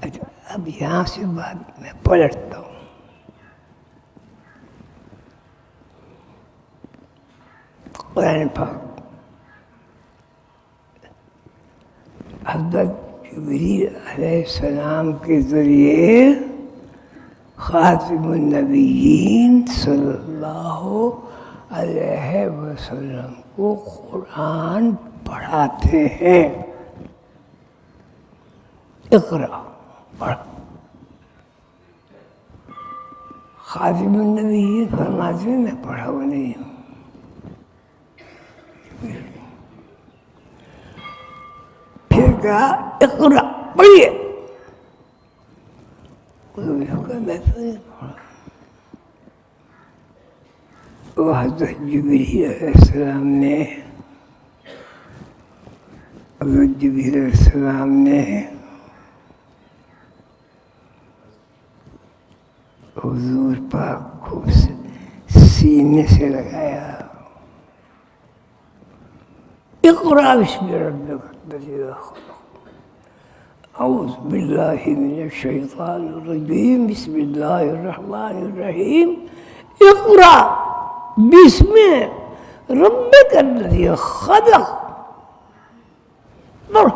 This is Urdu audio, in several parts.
اچھا اب یہاں سے بات میں پلٹتا ہوں. قرآن پاک حضرت جبریل علیہ السلام کے ذریعے خاتم النبیین صلی اللہ علیہ وسلم کو قرآن پڑھاتے ہیں. اقرا پڑھ. خاتم النبیین فرماتے ہیں میں پڑھا ہوا نہیں ہوں. پھر کہا اقرا پڑھیے. وہ حضرت جبریل علیہ السلام نے حضور پاک کو سینے سے لگایا. اقرا بسم ربک الذی خلق. اعوذ باللہ من الشیطان الرجیم. بسم اللہ الرحمن الرحیم. اقرا بسم ربک الذی خلق. پڑھ.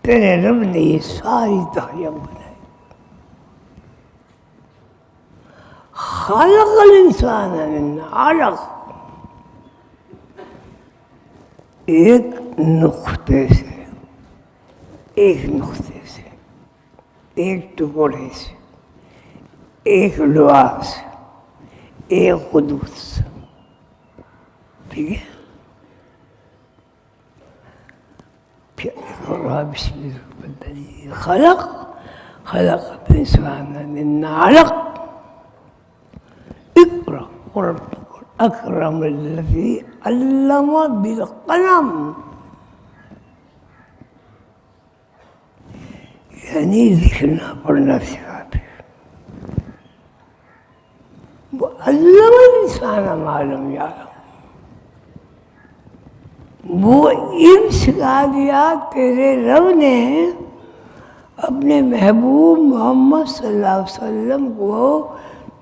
تیرے رب نے یہ ساری تحریک بنائی. خلق الانسان من علق. ایک نقطے سے ایک ٹکڑے سے ایک لعاب سے ایک قدوس سے. ٹھیک ہے. پھر بسم اللہ الذی خلق الانسان من علق. اقرأ وربك الأكرم الذي علم بالقلم. یعنی لکھنا پڑھنا سکھاتے. وہ علم الانسان ما لم يعلم. وہ علم سکھا دیا تیرے رب نے اپنے محبوب محمد صلی اللہ علیہ وسلم کو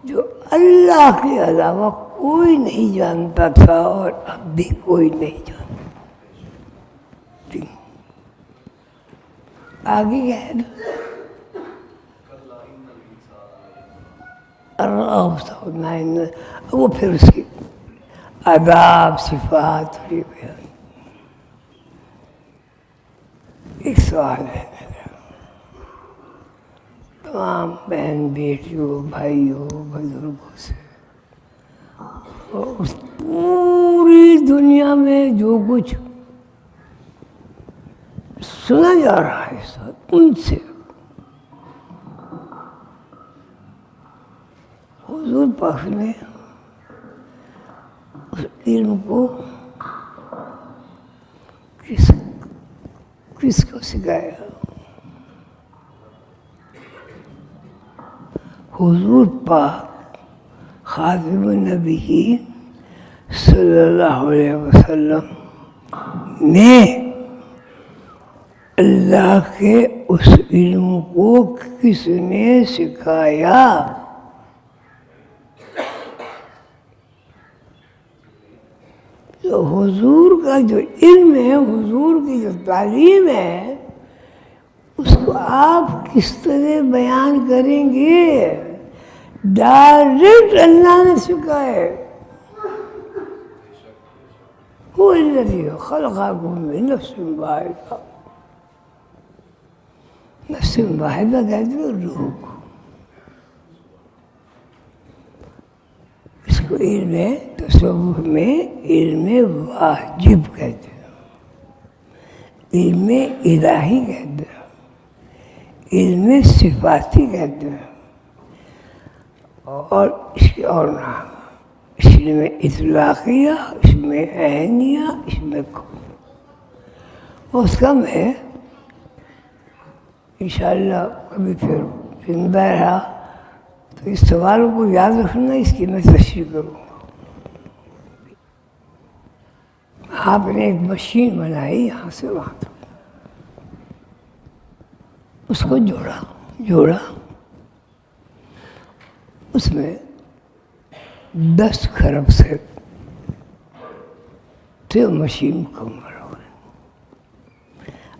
جو اللہ کے علاوہ کوئی نہیں جانتا تھا اور اب بھی کوئی نہیں جانتا. آگے کیا ہے وہ پھر اس کی آداب صفات. ایک سوال ہے تمام بہن بیٹیوں بھائیوں بزرگوں سے. اس پوری دنیا میں جو کچھ سنا جا رہا ہے سب ان سے حضور پاک نے اس علم کو کس کو سکھایا. حضور پاک خاتم النبیین صلی اللہ علیہ وسلم نے اللہ کے اس علم کو کس نے سکھایا. تو حضور کا جو علم ہے حضور کی جو تعلیم ہے اس کو آپ کس طرح بیان کریں گے. ڈائریکٹ اللہ نے سکھائے. هو الذی خلقکم من نفس واحدہ. نفس واحدہ کہتے ہیں روح کو. اس کو علم تصوف میں علم واجب کہتے ہیں. علم الہی کہتے ہیں. علم صفاتی کہتے ہیں. اور اس کے اور نام اس میں اطلاقیہ اس میں عینیہ اس میں اس کا میں انشاءاللہ کبھی پھر زندہ رہا تو اس سوال کو یاد رکھنا اس کی میں تشریح کروں گا. آپ نے ایک مشین بنائی یہاں سے وہاں تک. اس کو جوڑا اس میں 10 خرب سے تو مشین مکمل ہو گئی.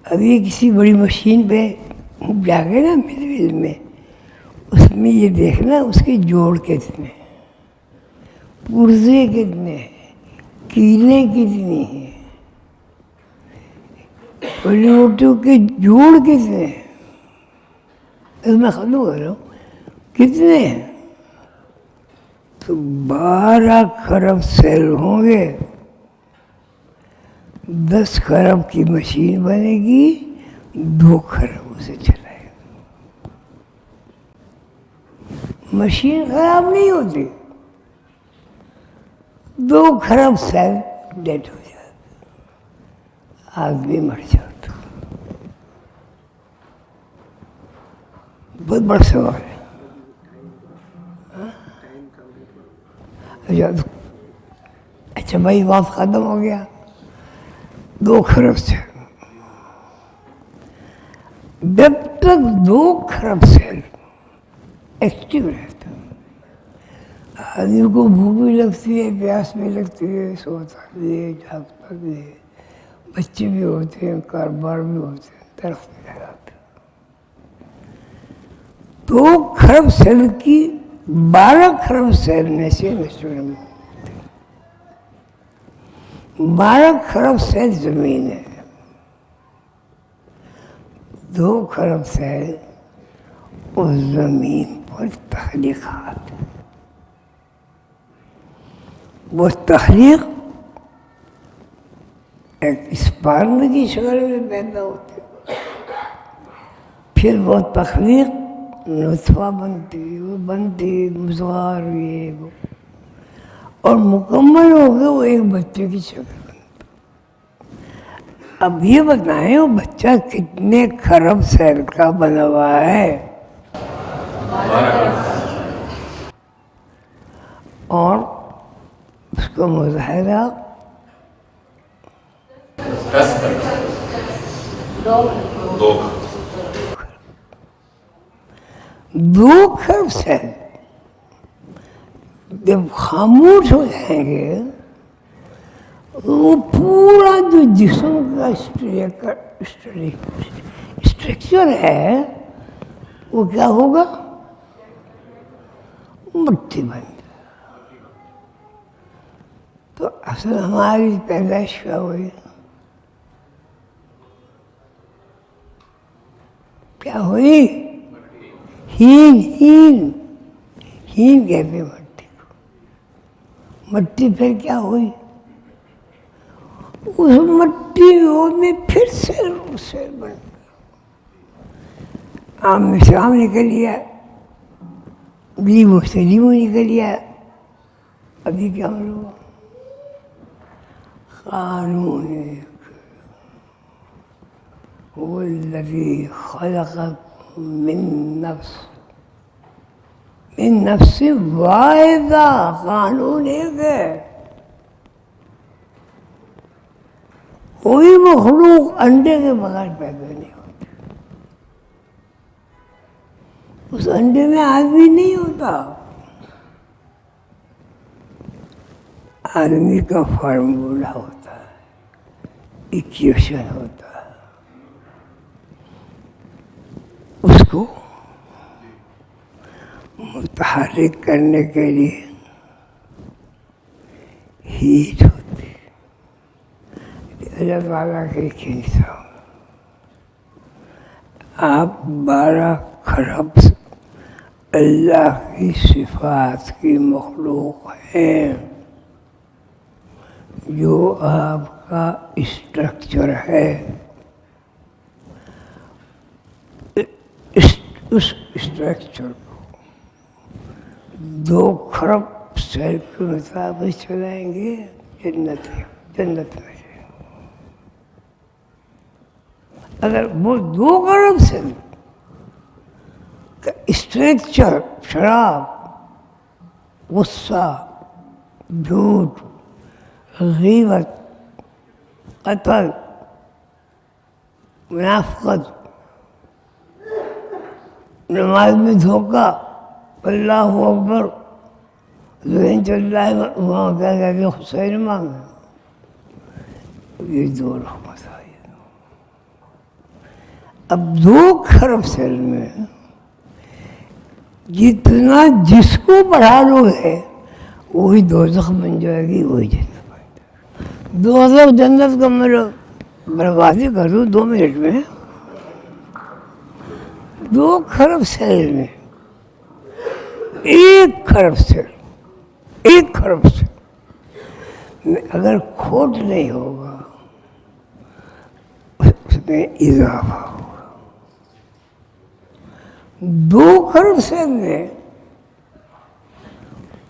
اب یہ کسی بڑی مشین پہ جا کے نا مل میں اس میں یہ دیکھنا اس کے جوڑ کتنے ہیں, پرزے کتنے ہیں, کیلیں کتنی ہیں, پلیوٹوں کے جوڑ کتنے ہیں, اس میں ختم کر رہا ہوں کتنے ہیں. تو 12 خرب سیل ہوں گے, 10 خرب کی مشین بنے گی, 2 خرب اسے چلائے گا. مشین خراب نہیں ہوتی, 2 خرب سیل ڈیڈ ہو جاتا, آدمی مر جاتا. بہت بڑا سوال ہے. اچھا بھائی وقت ختم ہو گیا. 2 خرب سے جب تک 2 خرب سیل ایکٹیو رہتا, آدمی کو بھوک بھی لگتی ہے, پیاس بھی لگتی ہے, سوتا بھی ہے, جاگتا بھی ہے, بچے بھی ہوتے ہیں, کاروبار بھی ہوتے ہیں, درخت بھی لگاتے ہیں. 2 خرب سیل کی 12 خرب سیل میں سے نیچرل 12 خرب سیل زمین ہے, 2 خرب سیل اس زمین پر تخلیقات. وہ تخلیق ایک اسپرم کی شکل میں پیدا ہوتی ہے, پھر وہ تخلیق نطفہ بنتی, وہ بنتی مضغہ یہ وہ, اور مکمل ہو گئے وہ ایک بچے کی شکل بنتی. اب یہ بتائیں وہ بچہ کتنے خرب سیل کا بنا ہوا ہے, اور اس کا مظاہرہ 2 خرب سیل جب خاموش ہو جائیں گے وہ پورا جو جسم کا اسٹرکچر ہے وہ کیا ہوگا, مٹی بن جائے. تو اصل ہماری پیدائش کیا ہوئی, کیا ہوئی, ہین کہتے ہیں مٹی کو. مٹی پھر کیا ہوئی, اس مٹی میں پھر سیل بن گیا. آم میں سے آم نکل گیا, لیمو سے لیمو نکل گیا. ابھی کیا ہوا, قانون هو الذي خلقكم من نفس واحدہ. قانون ایک ہے, کوئی مخلوق انڈے کے بغیر پیدا نہیں ہوتی. اس انڈے میں آدمی نہیں ہوتا, آدمی کا فارمولہ ہوتا ہے, ایکویشن ہوتا ہے. اس کو متحرک کرنے کے لیے ہیٹ ہوتی ہے. اللہ تعالیٰ کے انسان آپ 12 خرب اللہ کی صفات کی مخلوق ہیں, جو آپ کا اسٹرکچر ہے. اس اسٹرکچر کو 2 خرب سیل کے مطابق چلائیں گے, جنت میں. اگر وہ 2 خرب سیل کا اسٹرکچر شراب, غصہ, جھوٹ, غیبت, قتل, منافقت, نماز میں دھوکہ، اللہ اکبر، ذہن چل رہا ہے وہاں کیا کہتے حسین مانگ، یہ 2 رحمت آئی۔ اب 2 خرب سیل میں جتنا جس کو بڑھا لو ہے وہی دوزخ بن جائے گی، وہی جنت بن جائے گی۔ دوزخ جنت کا میرا بربادی کر دوں 2 منٹ میں، 2 خرب سیل میں 1 خرب سیل، 1 خرب سیل میں اگر کھوٹ نہیں ہوگا اس میں اضافہ ہوگا۔ 2 خرب سیل میں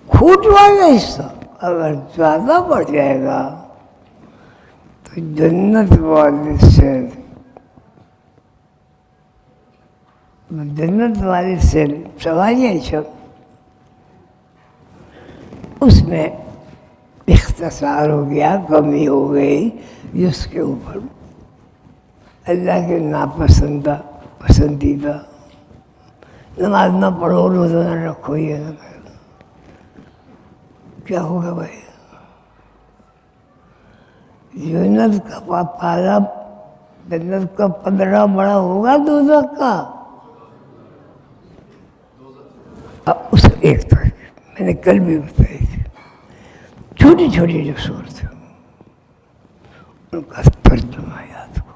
کھوٹ والا حصہ اگر زیادہ بڑھ جائے گا تو جنت والی سیل، جنت والی سیل سوالیہ سب اس میں اختصار ہو گیا، کمی ہو گئی، جس کے اوپر اللہ کے ناپسندہ پسندیدہ نماز نہ پڑھو، روزہ نہ رکھو، یہ نہ کرو، کیا ہوگا بھائی؟ جنت کا پالا، جنت کا 15 بڑا ہوگا دوزخ کا۔ اب اس ایک طرح میں نے کل بھی بتائی تھی، چھوٹی چھوٹی جو صورت ہے ان کا ترجمہ یاد ہو۔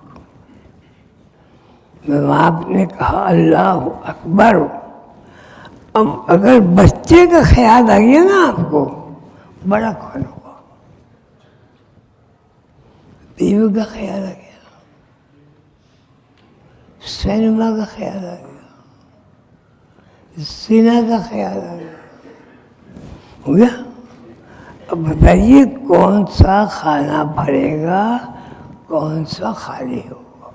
میں آپ نے کہا اللہ اکبر، اب اگر بچے کا خیال آ گیا نا آپ کو، بڑا کون ہوا؟ بیوی کا خیال آ گیا، سینما کا خیال آ گیا، زنا کا خیال آ گیا، ہو گیا؟ اب بتائیے کون سا کھانا بھرے گا، کون سا خالی ہوگا؟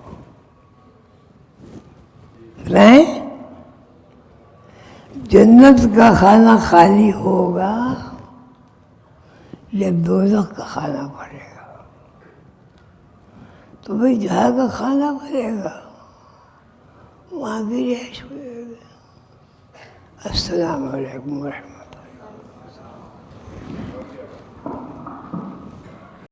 بتائیں، جنت کا کھانا خالی ہوگا یا دوزخ کا کھانا بھرے گا؟ تو بھائی جہاں کا کھانا بھرے گا وہاں کی رہائش ہوئے گا۔ السلام علیکم ورحمۃ اللہ۔